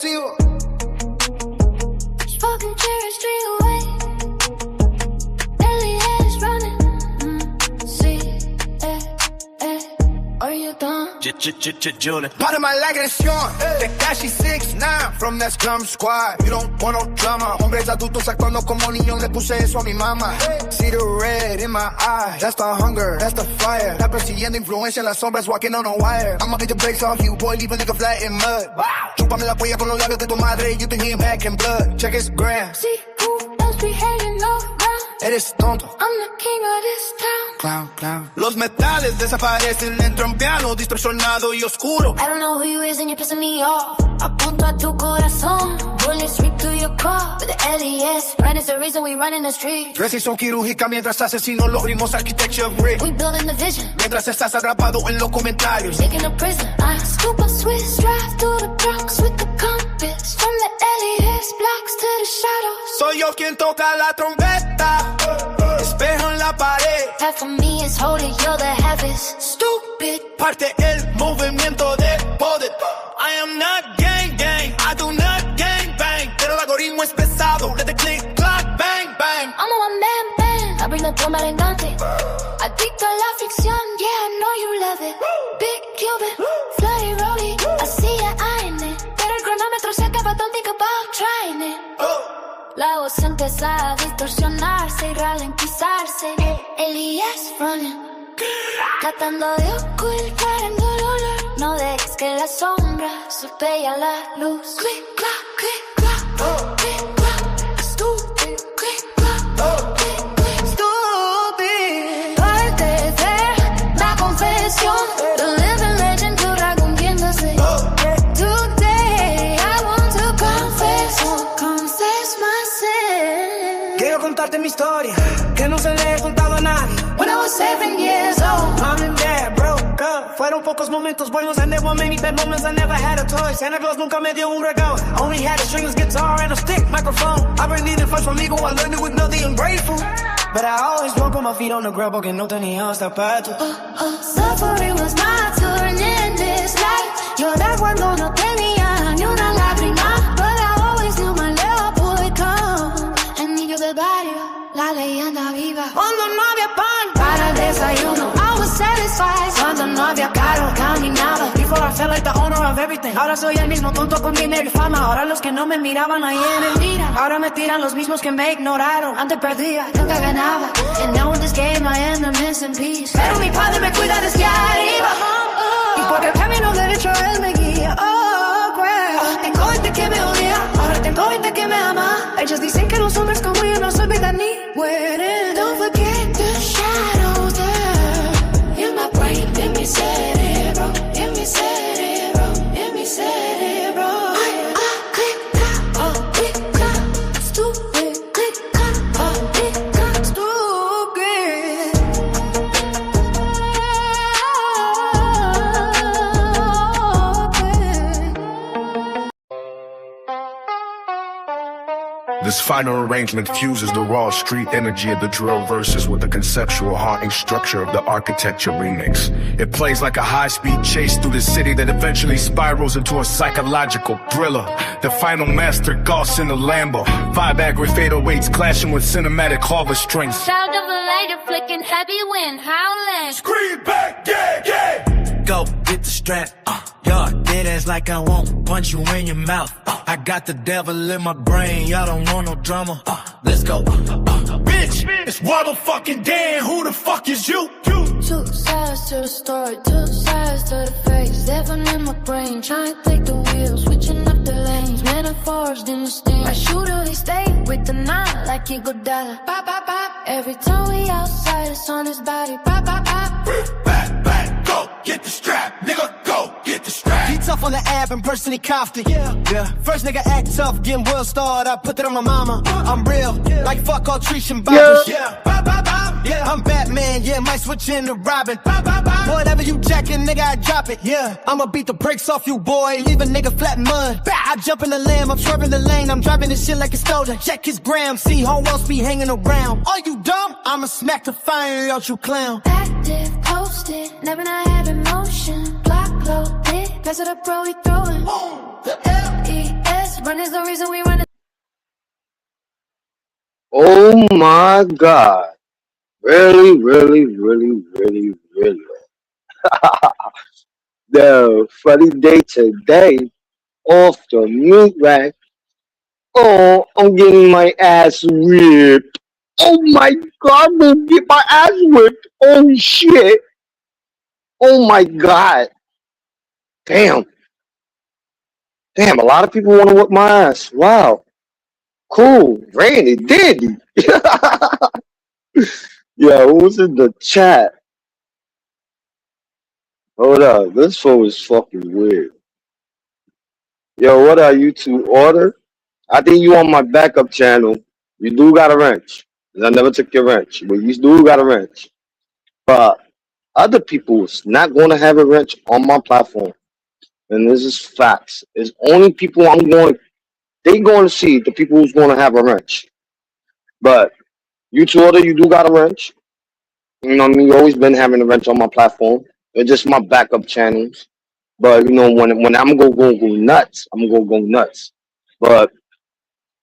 Smoking cherry street away. Elliot is running. Are you done? Párame la agresión, de Cashy 6ix9ine from that Scum Squad. You don't want no drama. Hombres adultos actuando como niños, le puse eso a mi mamá. See the red in my eyes, that's the hunger, that's the fire. Está persiguiendo influencia en las sombras, walking on a wire. I'ma beat the brakes off you, boy, leave a nigga flat in mud. Chúpame la polla con los labios de tu madre, you think he back in blood. Check his gram. See who else be hanging around. Eres tonto. I'm the king of this town. Clown, clown. Los metales desaparecen, dentro un piano distorsionado y oscuro. I don't know who you is and you're pissing me off. Apunto a tu corazón, bullets rip through your car. With the LES, right is the reason we run in the street. Precisión quirúrgica mientras asesino los ritmos architecture brick. We building the vision, mientras estás atrapado en los comentarios. taking a prison. I scoop a Swiss, drive through the Bronx with the compass. From the LES blocks to the shadows. Soy yo quien toca la trompeta. Espejo en la pared. Half of me is holy, you're the half is stupid. Parte el movimiento de poder. I am not gang gang, I do not gang bang. Pero el algoritmo es pesado, let the click, clack, bang, bang. I'm a one man band, I bring the toma arengante. Adicto a la ficción, yeah, I know you love it. Big Cuban, Floody Rolly, I see ya eyeing it. Pero el cronómetro se acaba, don't think about trying it. La voz empieza a distorsionarse y ralentizarse. Elías running, tratando de ocultar el dolor. No dejes que la sombra supere a la luz. Click, clack, click, clack, click, clack. Stupid, click, clack, click, click. Stupid. Parte de la confesión. The living legend dura cumpliéndose. Today I want to confess. Confess my sin. Quiero contarte mi historia, que no se le he contado a nadie. When I was 7 years old, Mom and dad broke up. Fueron pocos momentos buenos, and there were many bad moments. I never had a toy. Santa Claus nunca me dio un regalo. I only had a stringless guitar and a stick microphone. I really didn't first from amigo, I learned it with nothing, I'm grateful. But I always walk with my feet on the ground porque no tenía zapatos. Suffering was my turn in this life. Llorar cuando no tenía ni una lágrima. But I always knew my love would come. El niño del barrio, la leyenda viva. Cuando no había pan Para el desayuno, I was satisfied. cuando no había carro, caminaba. Before I felt like the owner of everything. Ahora soy el mismo tonto con dinero y fama. Ahora los que no me miraban ahí en el mira. Ahora me tiran los mismos que me ignoraron. Antes perdía, nunca ganaba. and now in this game I end up missing peace. Pero mi padre me cuida desde arriba. Y porque el camino derecho él me guía. Oh, well. Tengo gente que me odia, ahora tengo gente que me ama. Ellos dicen que los hombres como yo no olvidan ni mueren. Don't forget the shadows there. In my brain, en mi cerebro, en mi cerebro, en mi cerebro. Click, clack, oh, click, clack, stupid, click, clack, oh, click, clack, Stupid. This final arrangement fuses the raw street energy of the drill verses with the conceptual haunting structure of the architecture remix. It plays like a high-speed chase through the city that eventually spirals into a psychological thriller. The final master Gauss in the Lambo. 5 angry fadeaways clashing with cinematic harvest strings. Sound of a lighter flicking, heavy wind howling. Scream back, yeah, yeah. Go, get the strap. Y'all dead ass like I won't punch you in your mouth. I got the devil in my brain, y'all don't want no drama. Let's go. Bitch, it's Wobble fucking Dan, who the fuck is you? Two sides to the story, two sides to the face. Devil in my brain, trying to take the wheel, switching up the lanes. Metaphors in the sting. My shooter, he stay with the nine like he go dollar. Pop, pop, pop. Every time we outside, it's on his body. Pop, pop, pop. Back, back, go, get the strap, nigga, go, get the strap. He tough on the app and personally confident. Yeah. First nigga act tough, getting well started. I put that on my mama. I'm real, like fuck all Trish and Bobbers. Yeah. Bop, bop, bop. Yeah. I'm Batman, yeah, might switch into Robin. Bop, bop, bop. Whatever you jacking, nigga, I drop it. Yeah. I'ma beat the brakes off you, boy. Leave a nigga flat in mud. Bah, I jump in the lamb, I'm swerving the lane. I'm driving this shit like it's stolen. Check his gram, see who else be hanging around. Are you dumb? I'ma smack the fire out you clown. Active, posted, never not have emotion. Block loaded, pass it up, bro, we throwing. The L-E-L Run is the reason we run. Oh my God. Really, really, really, really, really. The funny day today off the meat rack. Oh, I'm getting my ass whipped. Oh my God, I'm gonna get my ass whipped. Oh shit. Oh my God. Damn. Damn, a lot of people want to whip my ass. Wow. Cool. Randy, dandy. Yeah, who's in the chat? Hold up. This phone is fucking weird. Yo, what are you to order? I think you on my backup channel. You do got a wrench. 'Cause I never took your wrench, but you do got a wrench. But other people's not going to have a wrench on my platform. And this is facts. It's only people they going to see the people who's going to have a wrench. But you two other, you do got a wrench. You know what I mean? You always been having a wrench on my platform. It's just my backup channels. But you know, when I'm gonna go nuts, I'm gonna go nuts. But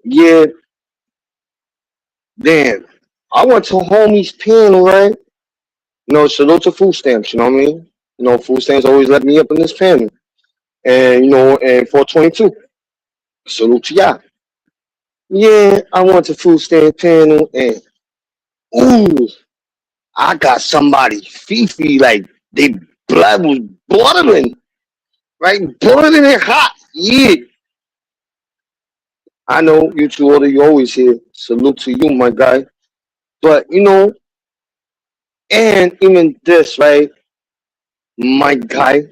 yeah, damn. I went to homie's panel, right? You know, salute to food stamps, you know what I mean? You know, food stamps always let me up in this panel. And you know, and 422. Salute to y'all. Yeah, I went to food stamp panel and ooh, I got somebody Fifi like they blood was boiling, right? Boiling and hot. Yeah. I know you two older, you always hear salute to you, my guy. But you know, and even this, right? My guy,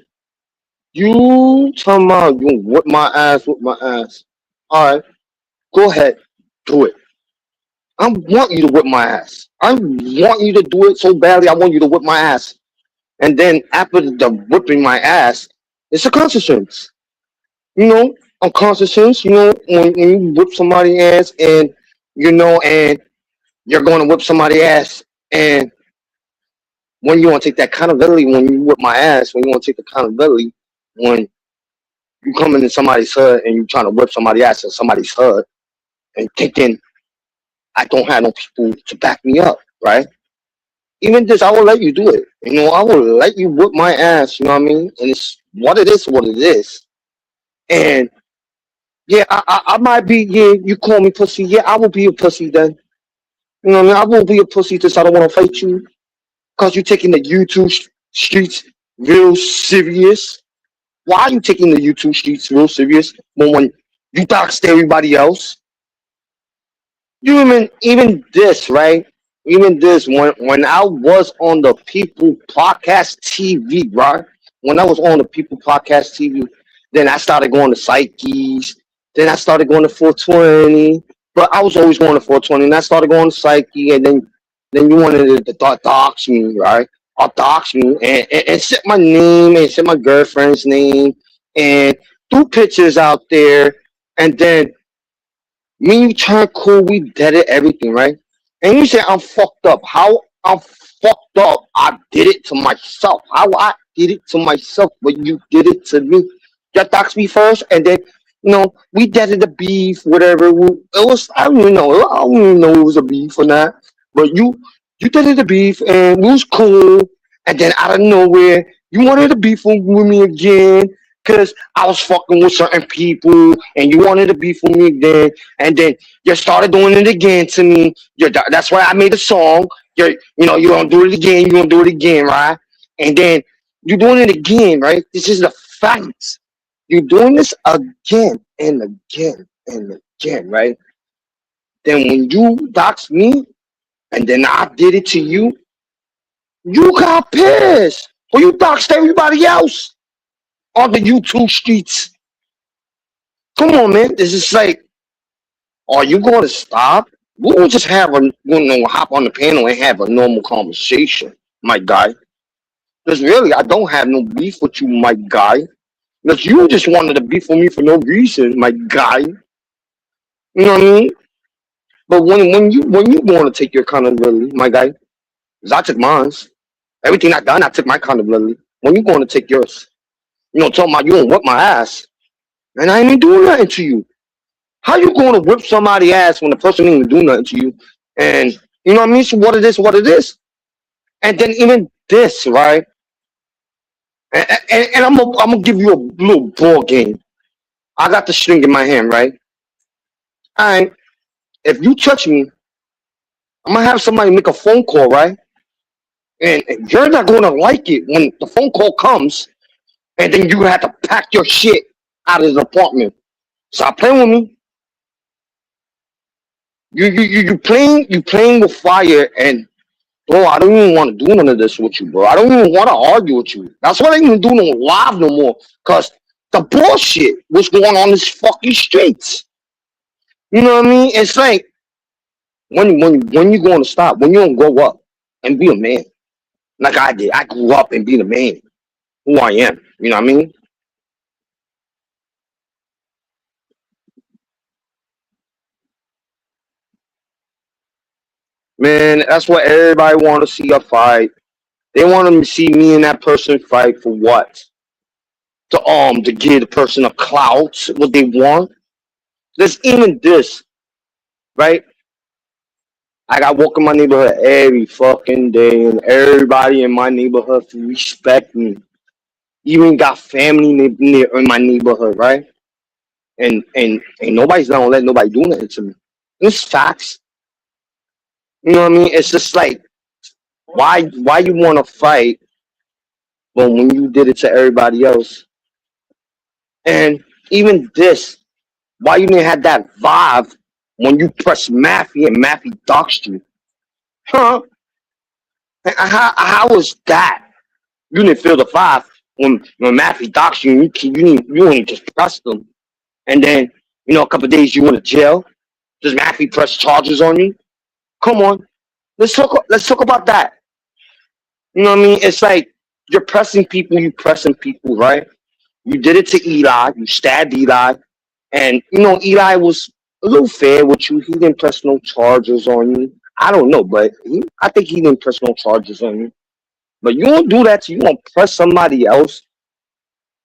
you talking about you whip my ass, whip my ass. Alright, go ahead, do it. I want you to whip my ass. I want you to do it so badly. I want you to whip my ass. And then after the whipping my ass, it's a consequence. You know, a consequence. You know, when you whip somebody's ass, and you know, and you're going to whip somebody's ass, and when you want to take that accountability, when you whip my ass, when you want to take accountability, when you come into somebody's hood and you trying to whip somebody's ass in somebody's hood, and thinking I don't have no people to back me up, right? Even this, I will let you do it. You know, I will let you whip my ass. You know what I mean? And it's what it is, what it is. And yeah, I might be. Yeah, you call me pussy. Yeah, I will be a pussy then. You know what I mean? I will be a pussy because I don't want to fight you. Because you're taking the YouTube streets real serious. Why are you taking the YouTube streets real serious when you doxed everybody else? You even this, right? Even this, when I was on the People Podcast TV, right? When I was on the People Podcast TV, then I started going to Psyches. Then I started going to 420. But I was always going to 420. And I started going to Psyche. And then you wanted to dox me, right? Or dox me and set my name and set my girlfriend's name and do pictures out there. And then me and you turn cool, we did it, everything, right? And you say I'm fucked up. How I'm fucked up? I did it to myself. How I did it to myself, but you did it to me. You doxed me first, and then you know we did the beef, whatever. It was I don't even know. I don't even know it was a beef or not. But you did the beef, and we was cool. And then out of nowhere, you wanted to beef with me again. Cause I was fucking with certain people, and you wanted to beef with me again, and then you started doing it again to me. That's why I made a song. You gonna do it again. You gonna do it again, right? And then you're doing it again, right? This is the facts. You're doing this again and again and again, right? Then when you doxed me, and then I did it to you, you got pissed. Well, you doxed everybody else on the YouTube streets. Come on, man. This is like, are you going to stop? We'll just have hop on the panel and have a normal conversation, my guy. Because really, I don't have no beef with you, my guy. Because you just wanted to beef with me for no reason, my guy. You know what I mean? But when you want to take your accountability, my guy, because I took mine. Everything I done, I took my accountability. When you going to take yours? You know, talking about you don't whip my ass. And I ain't even doing nothing to you. How you going to whip somebody's ass when the person didn't even do nothing to you? And you know what I mean? So what it is. And then even this, right? And I'm gonna give you a little ball game. I got the string in my hand, right? All right. If you touch me, I'm gonna have somebody make a phone call, right? And you're not gonna like it when the phone call comes, and then you have to pack your shit out of the apartment. Stop playing with me. You playing with fire, and bro, I don't even want to do none of this with you, bro. I don't even want to argue with you. That's why I don't even do no live no more, cause the bullshit was going on this fucking streets. You know what I mean? It's like when you going to stop, when you don't grow up and be a man, like I did. I grew up and being a man, who I am. You know what I mean? Man, that's what everybody want to see a fight. They want to see me and that person fight for what? To give the person a clout, what they want. There's even this, right? I got walk in my neighborhood every fucking day, and everybody in my neighborhood respect me. Even got family near in my neighborhood, right? And nobody's not gonna let nobody do nothing to me. It's facts. You know what I mean? It's just like why you want to fight, but when you did it to everybody else, and even this, why you didn't have that vibe when you pressed Maffy and Maffy doxed you, huh? How was that? You didn't feel the vibe when Maffy doxed you. You only just pressed them, and then a couple of days you went to jail. Does Maffy press charges on you? Come on, let's talk about that. You know what I mean? It's like you're pressing people, right? You did it to Eli, you stabbed Eli, and Eli was a little fair with you. He didn't press no charges on you. I don't know, but I think he didn't press no charges on you. But you don't do that to you don't press somebody else,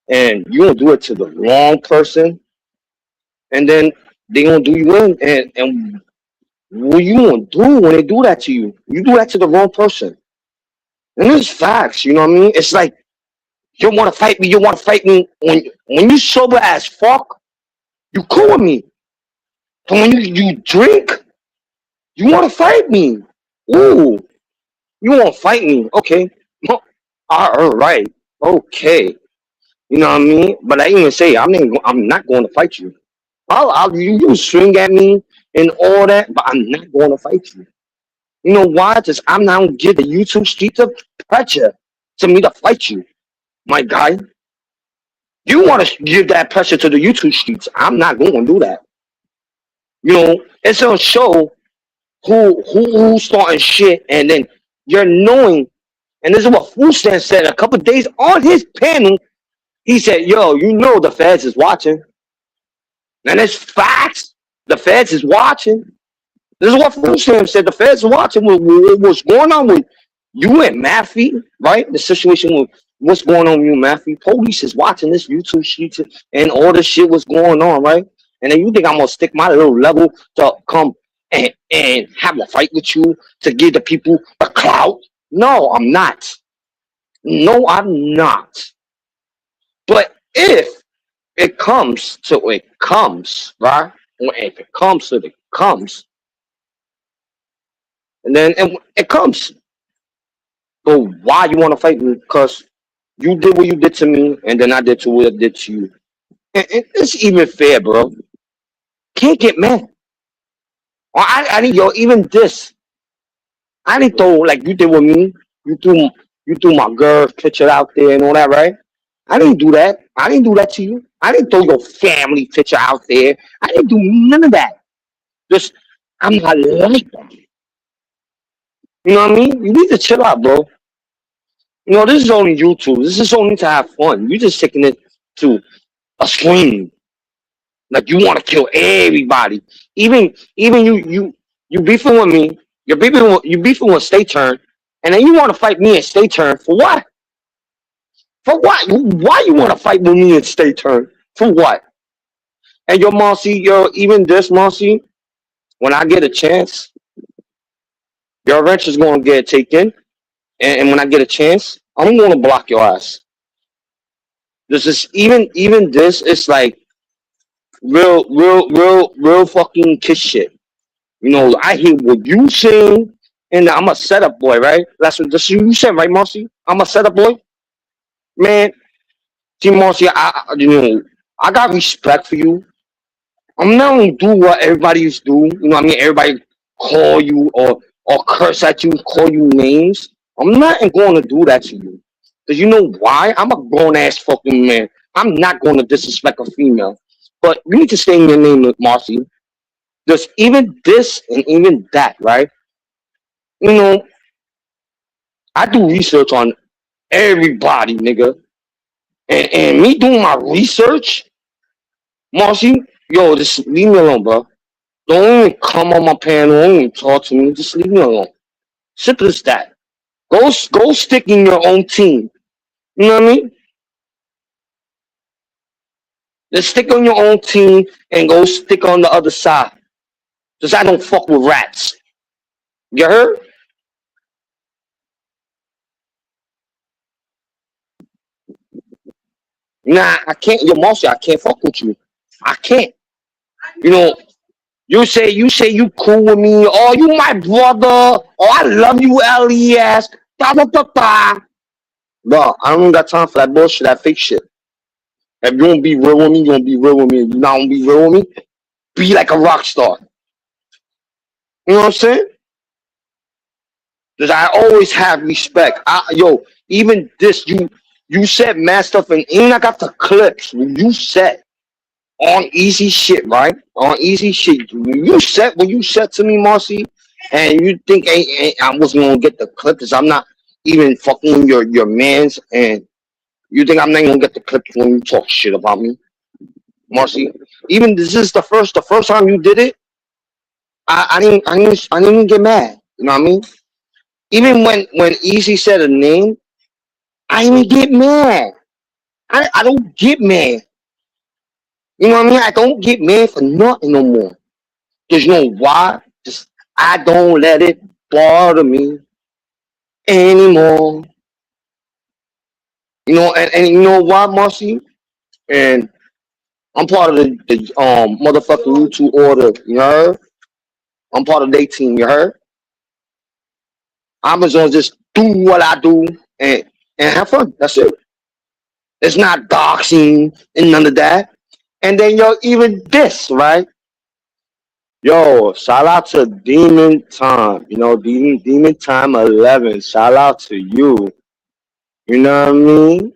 and you don't do it to the wrong person, and then they gonna do you in, and what you gonna do when they do that to you? You do that to the wrong person. And it's facts, you know what I mean? It's like you want to fight me. You want to fight me when you sober as fuck. You cool with me. But when you drink, you want to fight me. Ooh, you want to fight me? Okay, all right, okay. You know what I mean? But I even say I'm not going to fight you. You swing at me and all that, but I'm not going to fight you. You know why? Because I'm not going to give the YouTube streets of pressure to me to fight you, my guy. You want to give that pressure to the YouTube streets. I'm not going to do that. It's going to show who's starting shit, and then you're knowing. And this is what Food Stand said a couple of days on his panel. He said, yo, the feds is watching. And it's facts. The feds is watching. This is what Food Stamp said. The feds are watching what's going on with you and Maffy, right? The situation with what's going on with you and Maffy. Police is watching this YouTube sheet and all this shit was going on, right? And then you think I'm going to stick my little level to come and have a fight with you to give the people a clout? No, I'm not. No, I'm not. But if it comes to it comes, right? If it comes to it comes, and then it comes. But why you want to fight me? Because you did what you did to me, and then I did what I did to you. And it's even fair, bro. Can't get mad. Or I need even this. I didn't throw like you did with me. You threw my girl's picture out there and all that, right? I didn't do that. I didn't do that to you. I didn't throw your family picture out there. I didn't do none of that. Just I'm not like that. You know what I mean? You need to chill out, bro. This is only YouTube. This is only to have fun. You're just taking it to a swing. Like you want to kill everybody. Even you beefing with me. You beefing with Stay Turn, and then you want to fight me and Stay Turn for what? For what? Why you want to fight with me and Stay Turn? For what? And yo, Marcy, yo, even this, Marcy, when I get a chance, your wrench is gonna get taken, and when I get a chance, I'm gonna block your ass. This is even this. It's like real fucking kiss shit. You know, I hear what you sing, and I'm a setup boy, right? That's what you said, right, Marcy? I'm a setup boy, man. See, Marcy, you know, I got respect for you. I'm not gonna do what everybody used to do. You know what I mean? Everybody call you or curse at you, call you names. I'm not going to do that to you. Because you know why? I'm a grown ass fucking man. I'm not going to disrespect a female. But you need to stay in your name, Marcy. There's even this and even that, right? You know, I do research on everybody, nigga. And me doing my research, Marcy, yo, just leave me alone, bro. Don't even come on my panel. Don't even talk to me. Just leave me alone. Simple as that. Go stick in your own team. You know what I mean? Just stick on your own team and go stick on the other side. Cause I don't fuck with rats. You heard? Nah, I can't. Yo, Marcy, I can't fuck with you. I can't. You know, you say you cool with me. Oh, you my brother. Oh, I love you, Elias. Da da da da. Bro, I don't got time for that bullshit, that fake shit. If you don't be real with me, you gonna be real with me. If you not gonna be real with me, be like a rock star. You know what I'm saying? Because I always have respect. Yo, even this, you said mad stuff, and even I got the clips. When you said on easy shit, right? On easy shit. When you said to me, Marcy, and you think I was gonna get the clip because I'm not even fucking your man's, and you think I'm not gonna get the clips when you talk shit about me, Marcy? Even this is the first time you did it. I didn't even get mad. You know what I mean? Even when Easy said a name, I didn't get mad. I don't get mad. You know what I mean? I don't get mad for nothing no more. Cause you know why? Just I don't let it bother me anymore. You know, and you know why, Marcy? And I'm part of the motherfucking YouTube order, you heard? I'm part of their team, you heard? I'm just gonna just do what I do and have fun. That's it. It's not doxing and none of that. And then yo, even this, right? Yo, shout out to Demon Time. You know, Demon Time 11. Shout out to you. You know what I mean?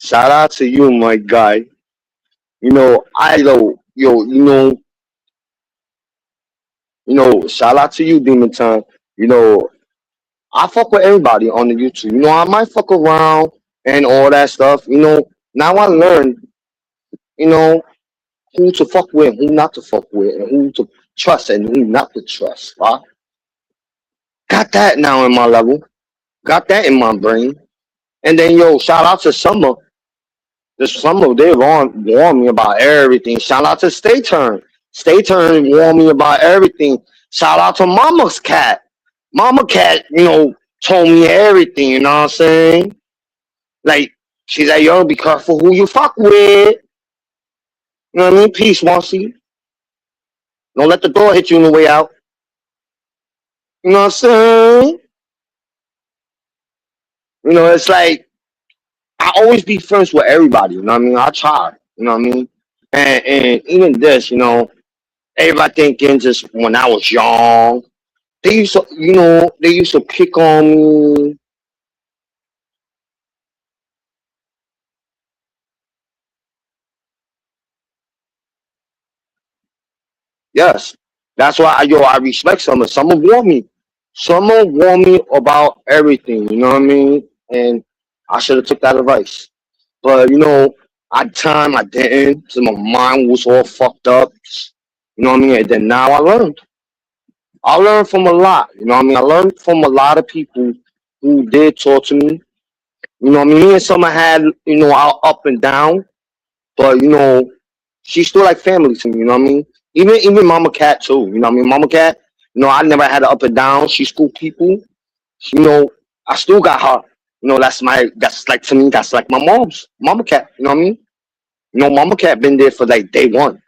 Shout out to you, my guy. You know, shout out to you, Demon Time. You know, I fuck with everybody on the YouTube. You know, I might fuck around and all that stuff. You know, now I learned, you know, who to fuck with, who not to fuck with, and who to trust and who not to trust. Right? Got that now in my level. Got that in my brain. And then yo, shout out to Summer. This Summer they warn me about everything. Shout out to Stay Turn. Stay Turn warn me about everything. Shout out to Mama's Cat. Mama Cat, you know, told me everything, you know what I'm saying? Like, she's like, yo, be careful who you fuck with. You know what I mean? Peace, Marcy. Don't let the door hit you on the way out. You know what I'm saying? You know, it's like, I always be friends with everybody, you know what I mean? I try, you know what I mean? And even this, you know, everybody thinking just when I was young, they used to pick on me. Yes, that's why I respect Summer. Summer warned me. Summer warned me about everything. You know what I mean? And I should have took that advice. But you know, at time I didn't. So my mind was all fucked up. You know what I mean? And then now I learned. I learned from a lot. You know what I mean? I learned from a lot of people who did talk to me. You know what I mean? Me and Summer had, you know, our up and down. But you know, she's still like family to me. You know what I mean? Even Mama Cat too. You know what I mean? Mama Cat. You know, I never had her up and down. She's cool people. You know, I still got her. You know, that's like to me. That's like my mom's Mama Cat. You know what I mean? You know, Mama Cat been there for like day one.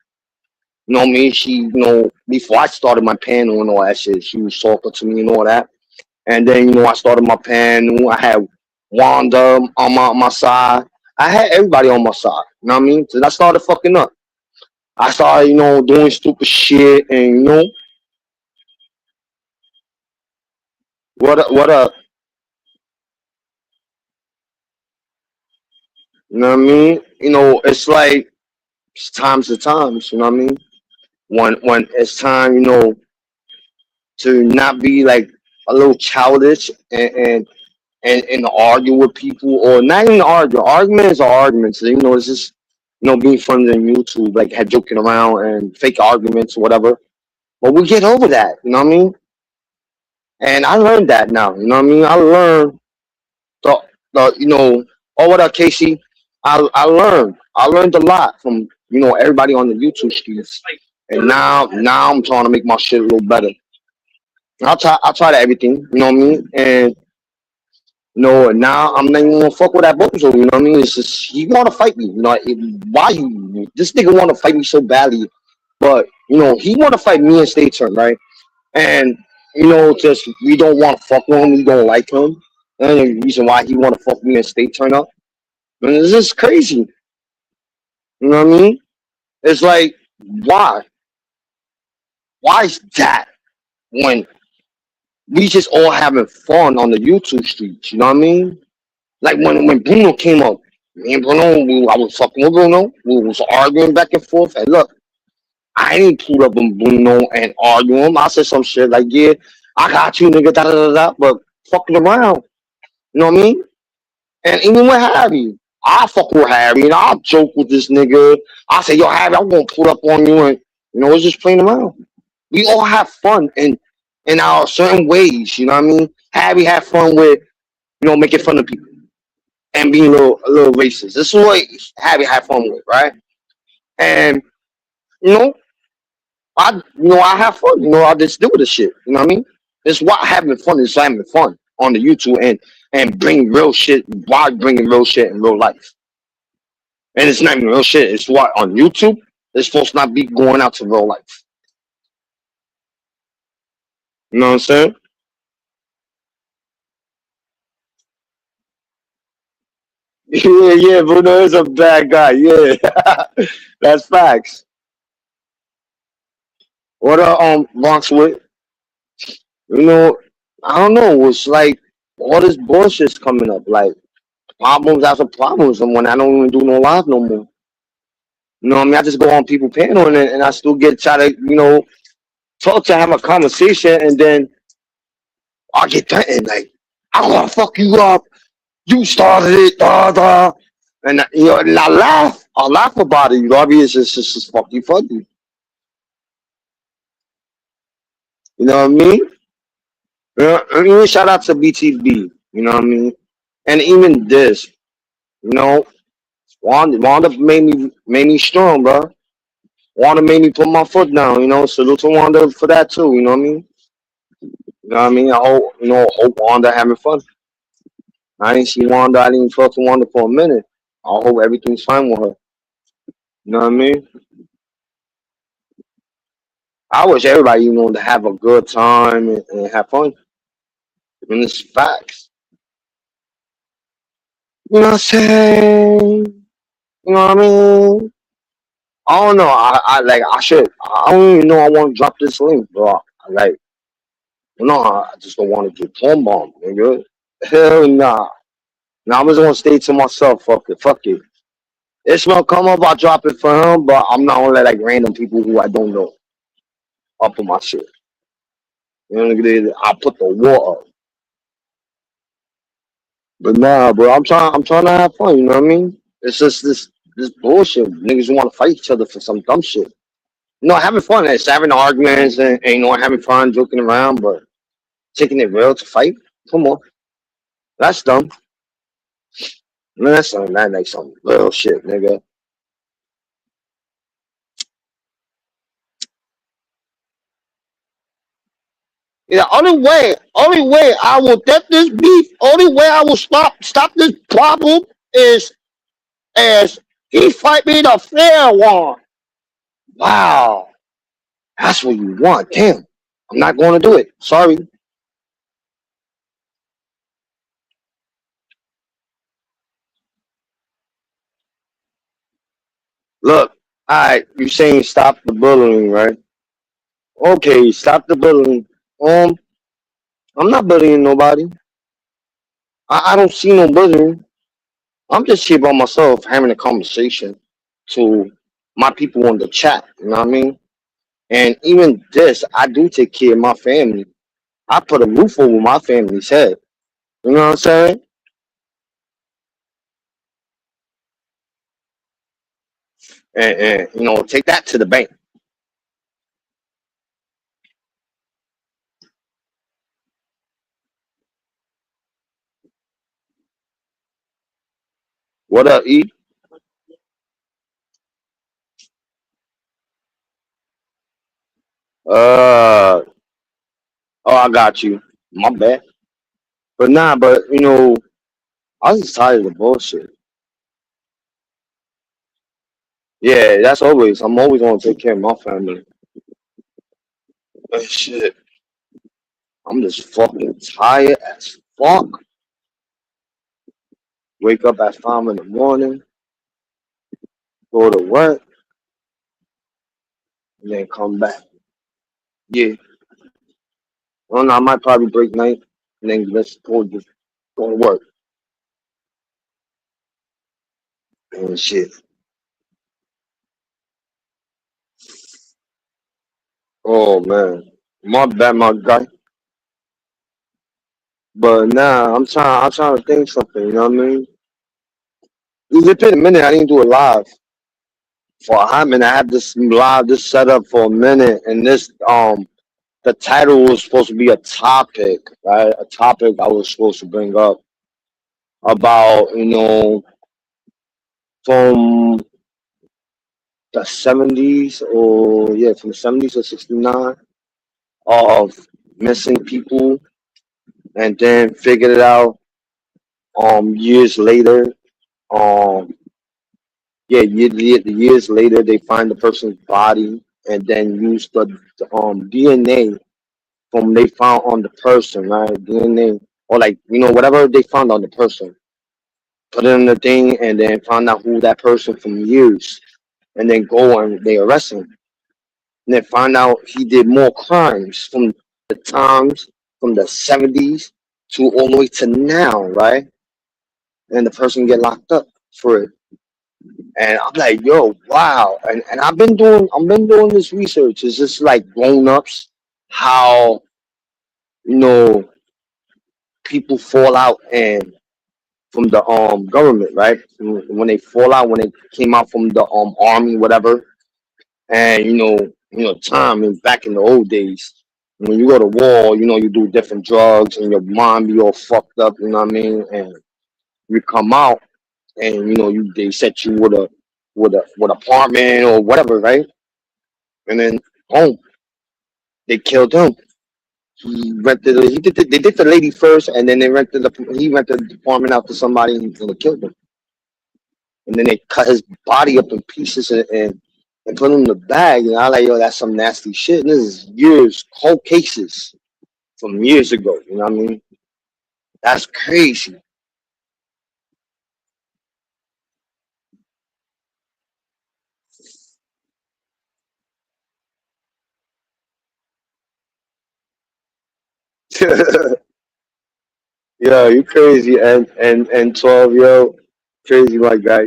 You know what I mean? She, you know, before I started my panel and all that shit, she was talking to me and all that. And then, you know, I started my panel. I had Wanda on my side. I had everybody on my side. You know what I mean? So I started fucking up. I started, you know, doing stupid shit and, you know, what up? You know what I mean? You know, it's like it's times to times, you know what I mean? When it's time, you know, to not be like a little childish and argue with people or not even argue. Arguments are arguments. You know, it's just you know being funny on YouTube, like had joking around and fake arguments or whatever. But we get over that. You know what I mean? And I learned that now. You know what I mean? I learned the you know oh what up Casey? I learned a lot from you know everybody on the YouTube streets. And now I'm trying to make my shit a little better. I try to everything. You know what I mean? And no, now I'm not even gonna fuck with that bozo. You know what I mean? It's just he want to fight me. You know why you? This nigga want to fight me so badly, but you know he want to fight me and Stay Turn, right? And you know, just we don't want to fuck with him. We don't like him. And the reason why he want to fuck me and Stay Turn up, and this is crazy. You know what I mean? It's like why? Why is that when we just all having fun on the YouTube streets? You know what I mean? Like when Bruno came up, me and Bruno, I was fucking with Bruno. We was arguing back and forth. And look, I ain't pulled up on Bruno and arguing him. I said some shit like, yeah, I got you, nigga, da da da da. But fucking around, you know what I mean? And even with Harry, I fuck with Harry and I joke with this nigga. I say, yo, Harry, I'm gonna pull up on you, and you know, it's just playing around. We all have fun in our certain ways. You know what I mean? Harry had fun with you know making fun of people and being a little racist. This is what Harry had fun with, right? And you know, I have fun. You know, I just do this shit. You know what I mean? It's why having fun is having fun on the YouTube and bringing real shit while bringing real shit in real life. And it's not even real shit. It's what on YouTube. It's supposed to not be going out to real life. You know what I'm saying? Yeah, yeah, Bruno is a bad guy. Yeah, that's facts. What Bronx with? You know, I don't know. It's like all this bullshit's coming up. Like problems after problems, and when I don't even do no live no more. You know what I mean? I just go on people panel and I still get try to you know talk to have a conversation, and then I get threatened like I'm gonna fuck you up. You started it, da da. And you know, and I laugh. I laugh about it. You know what I mean? It's just fucking funny. You know what I mean? I mean, shout out to BTB. You know what I mean? And even this, you know, Wanda made me strong, bro. Wanda made me put my foot down. You know, salute to Wanda for that too. You know what I mean? You know what I mean? I hope Wanda having fun. I didn't see Wanda. I didn't talk to Wanda for a minute. I hope everything's fine with her. You know what I mean? I wish everybody, you know, to have a good time and have fun. And it's facts. You know what I'm saying? You know what I mean? I don't know. I like. I should. I don't even know. I want to drop this link, bro. I like. No, I just don't want to get porn bomb, nigga. Hell nah. Now I'm just gonna stay to myself. Fuck it. Fuck it. Ishmael come up. I drop it for him, but I'm not gonna let like random people who I don't know up on my shit. You know, I put the war up. But nah, bro. I'm trying to have fun. You know what I mean? It's just this bullshit. Niggas want to fight each other for some dumb shit. No, having fun. It's having arguments and you know having fun, joking around, but taking it real to fight. Come on, that's dumb. Man, that's something that like some real shit, nigga. The only way I will get this beef, only way I will stop this problem is as he fight me the fair one. Wow, that's what you want. Damn, I'm not going to do it. Sorry. Look, all right, you saying stop the bullying, right? Okay, stop the bullying. Um, I'm not bullying nobody. I don't see no bullying. I'm just here by myself having a conversation to my people on the chat. You know what I mean? And even this, I do take care of my family. I put a roof over my family's head. You know what I'm saying? And take that to the bank. What up, E? Uh, oh, I got you. My bad. But nah, but I was just tired of the bullshit. Yeah, that's always. I'm always gonna take care of my family. But shit, I'm just fucking tired as fuck. Wake up at 5 in the morning, go to work, and then come back. Yeah. Well, no, I might probably break night, and then go to work and shit. Oh man, my bad, my guy. But nah, I'm trying to think something. You know what I mean? It's been a minute. I didn't do it live for a hot minute. I had this live, this set up for a minute, and the title was supposed to be a topic, right? A topic I was supposed to bring up about, from the 70s, or yeah, from the 70s to 69, of missing people, and then figured it out years later. Um, yeah, years later they find the person's body, and then use the DNA from they found on the person, right? DNA, or like whatever they found on the person, put it in the thing, and then find out who that person from years, and then go and they arrest him, and then find out he did more crimes from the times from the 70s to all the way to now, right? And the person get locked up for it. And I'm like, yo, wow. And I've been doing this research. It's just like grown ups, how you know people fall out and from the government, right? When they fall out, when they came out from the army, whatever. And time is back in the old days. When you go to war, you do different drugs and your mind be all fucked up, you know what I mean? And you come out, and they set you with apartment or whatever, right? And then boom, they killed him. They did the lady first, and then he rented the apartment out to somebody, and they killed him. And then they cut his body up in pieces, and put him in the bag. And I like, yo, that's some nasty shit. And this is cold cases from years ago. You know what I mean? That's crazy. Yo, you crazy, and 12, yo, crazy, my guy.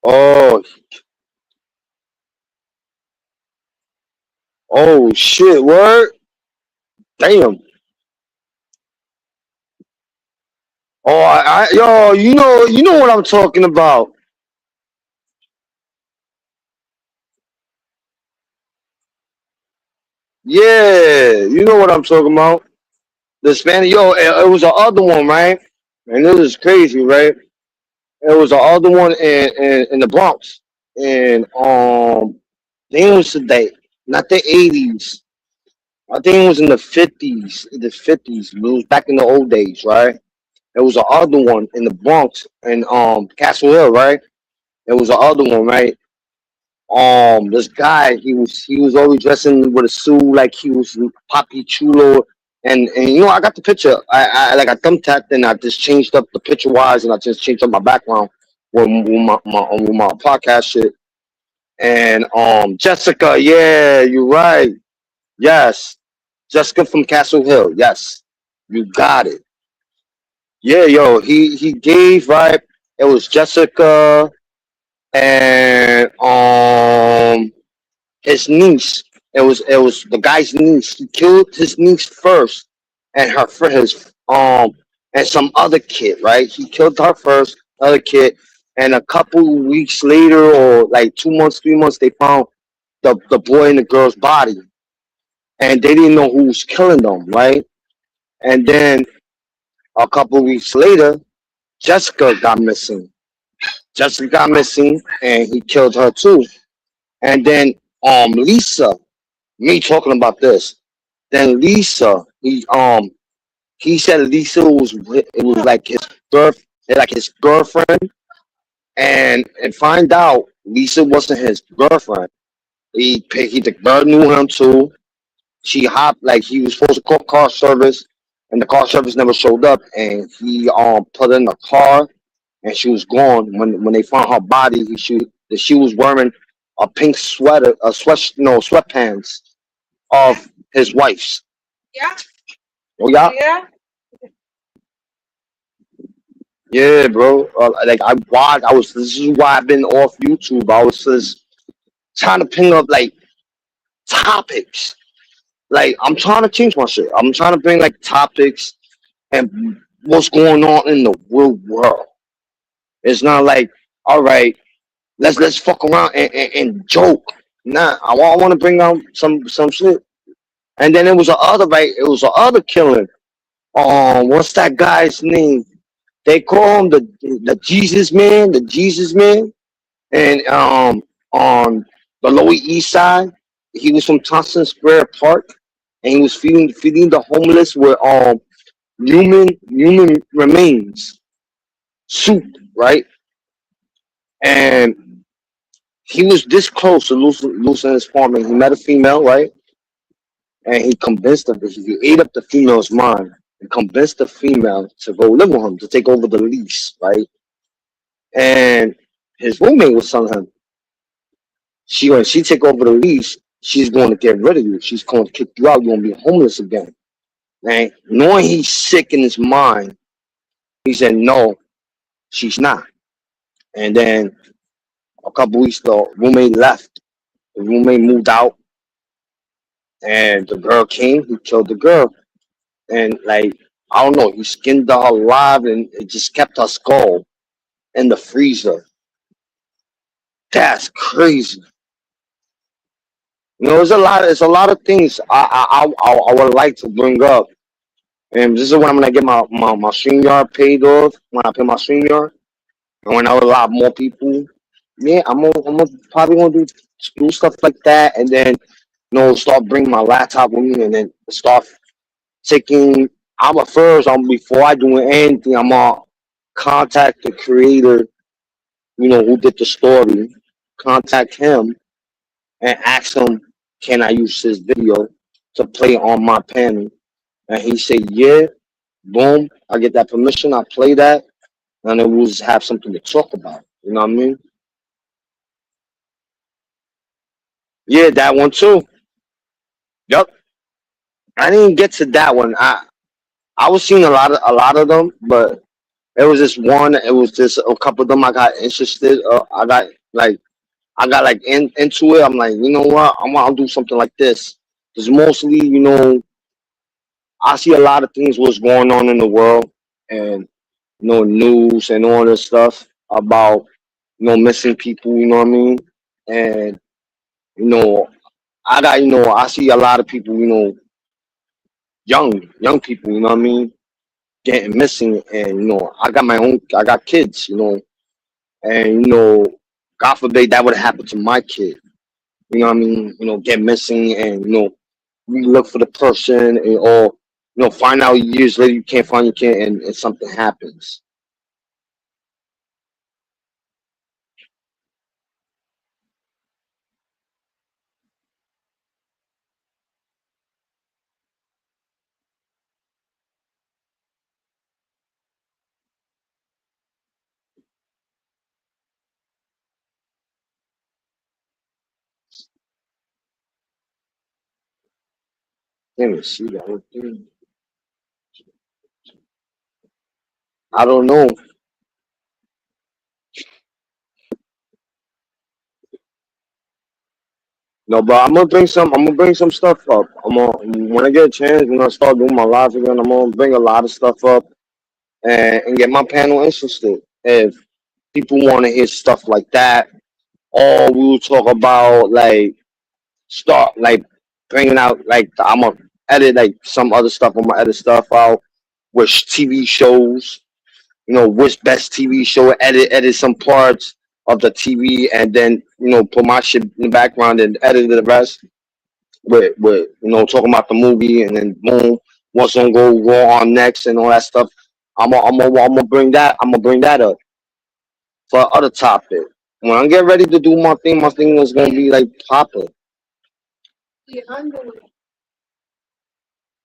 Oh, oh shit, word, damn. Oh, yo, you know what I'm talking about. Yeah, you know what I'm talking about. The Spanish, yo, it was the other one, right? And this is crazy, right? It was the other one in the Bronx, and I think it was not the 80s. I think it was in the 50s. The 50s. It was back in the old days, right? There was the other one in the Bronx and Castle Hill, right? There was the other one, right? This guy, he was always dressing with a suit like he was Papi Chulo, and you know I got the picture. I like I thumbtacked and I just changed up the picture wise and I just changed up my background with my podcast shit. And Jessica, yeah, you're right. Yes, Jessica from Castle Hill. Yes, you got it. Yeah, yo, he gave right. It was Jessica and his niece. It was the guy's niece. He killed his niece first, and her for his and some other kid. Right, he killed her first, other kid, and a couple weeks later, or like 2 months, 3 months, they found the boy and the girl's body, and they didn't know who was killing them. Right, and then a couple weeks later, Jessica got missing. Jessica got missing, and he killed her too. And then Lisa, me talking about this. Then Lisa, he said Lisa it was like his girlfriend, and find out Lisa wasn't his girlfriend. The girl knew him too. She hopped like he was supposed to call car service, and the car service never showed up, and he put her in the car, and she was gone. When they found her body, she was wearing a pink sweater, a sweat no sweatpants of his wife's. Yeah, Oh yeah, yeah. yeah, bro. Like I watched. I was. This is why I've been off YouTube. I was just trying to ping up like topics. Like I'm trying to change my shit. I'm trying to bring like topics and what's going on in the real world. It's not like, all right, let's fuck around and joke. Nah, I want to bring out some shit. And then it was a other right. It was a other killing. What's that guy's name? They call him the Jesus Man, the Jesus Man, and on the Lower East Side, he was from Thompson Square Park, and he was feeding the homeless with human remains soup, right? And he was this close to losing his farm, and he met a female, right? And he convinced her, he ate up the female's mind and convinced the female to go live with him, to take over the lease, right? And his roommate was telling him, when she take over the lease, she's going to get rid of you. She's going to kick you out. You're going to be homeless again. And knowing he's sick in his mind, he said, no, she's not. And then a couple weeks, the roommate left. The roommate moved out, and the girl came. He killed the girl. And, like, I don't know, he skinned her alive and it just kept her skull in the freezer. That's crazy. You know, it's a lot of things I would like to bring up. And this is when I'm gonna get my StreamYard paid off, when I pay my StreamYard. And when I have a lot more people, yeah, I'm probably gonna do stuff like that, and then start bringing my laptop with me, and then start taking. I'm a first. Before I do anything, I'm gonna contact the creator, who did the story, contact him and ask him, can I use his video to play on my panel? And he said, yeah. Boom, I get that permission. I play that, and then we'll just have something to talk about. You know what I mean? Yeah, that one too. Yep. I didn't get to that one. I was seeing a lot of them, but it was just one. It was just a couple of them. I got interested. I got like into it. I'm like, you know what? I want to do something like this. Because mostly, I see a lot of things what's going on in the world, and news and all this stuff about missing people. You know what I mean? And you know, I got, I see a lot of people, young people, you know what I mean, getting missing, and I got kids, and God forbid that would happen to my kid. You know what I mean? Get missing, and we look for the person, and or find out years later you can't find your kid, and something happens. Let me see that whole thing. I don't know. No, but I'm gonna bring some. I'm gonna bring some stuff up. When I get a chance, when I start doing my lives again, I'm gonna bring a lot of stuff up, and get my panel interested. If people want to hear stuff like that, or we will talk about like start like bringing out like I'm gonna edit like some other stuff. I'm gonna edit stuff out, which TV shows, which best TV show, edit some parts of the TV, and then put my shit in the background and edit the rest with talking about the movie, and then boom, what's gonna go raw on next and all that stuff. I'm gonna bring that. I'm gonna bring that up for other topic. When I get ready to do my thing is gonna be like popping.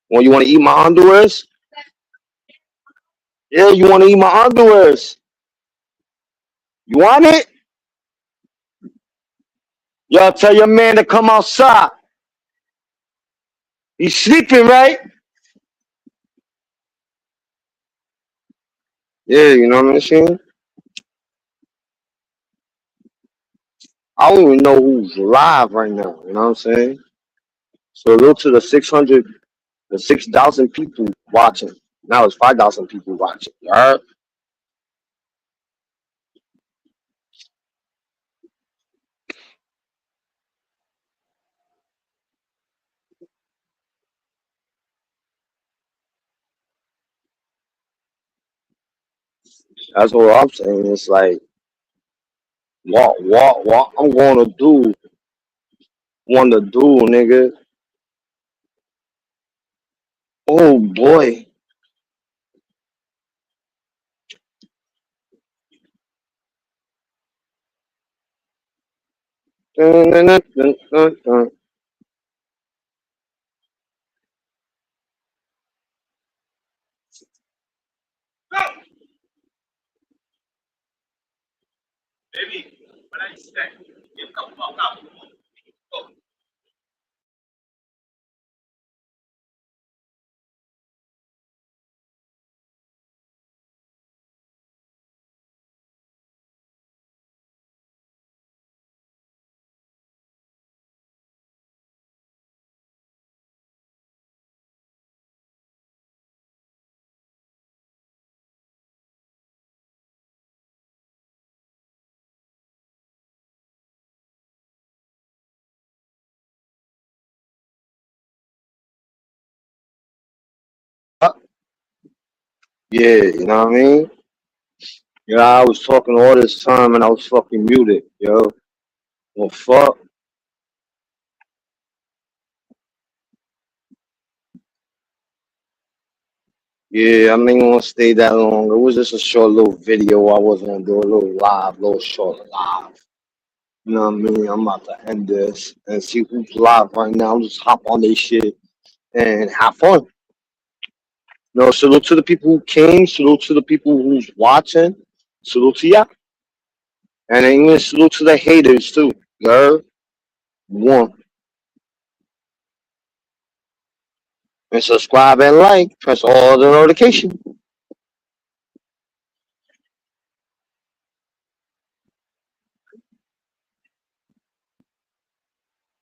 When you want to eat my underwears, yeah, you want to eat my underwears. You want it? Y'all tell your man to come outside. He's sleeping, right? Yeah, you know what I'm saying? I don't even know who's live right now. You know what I'm saying? So look to the 600, the 6,000 people watching. Now it's 5,000 people watching. You heard? That's what I'm saying. It's like, what I'm going to do, want to do, nigga. Oh, boy. Dun, dun, dun, dun, dun, dun. Yeah, you know what I mean? Yeah, I was talking all this time and I was fucking muted, yo. Well, fuck. Yeah, I'm not even gonna stay that long. It was just a short little video. I was gonna do a little live, little short live. You know what I mean? I'm about to end this and see who's live right now. Just hop on this shit and have fun. Salute to the people who came. Salute to the people who's watching. Salute to ya. And then even salute to the haters too. Girl, one. And subscribe and like. Press all the notifications.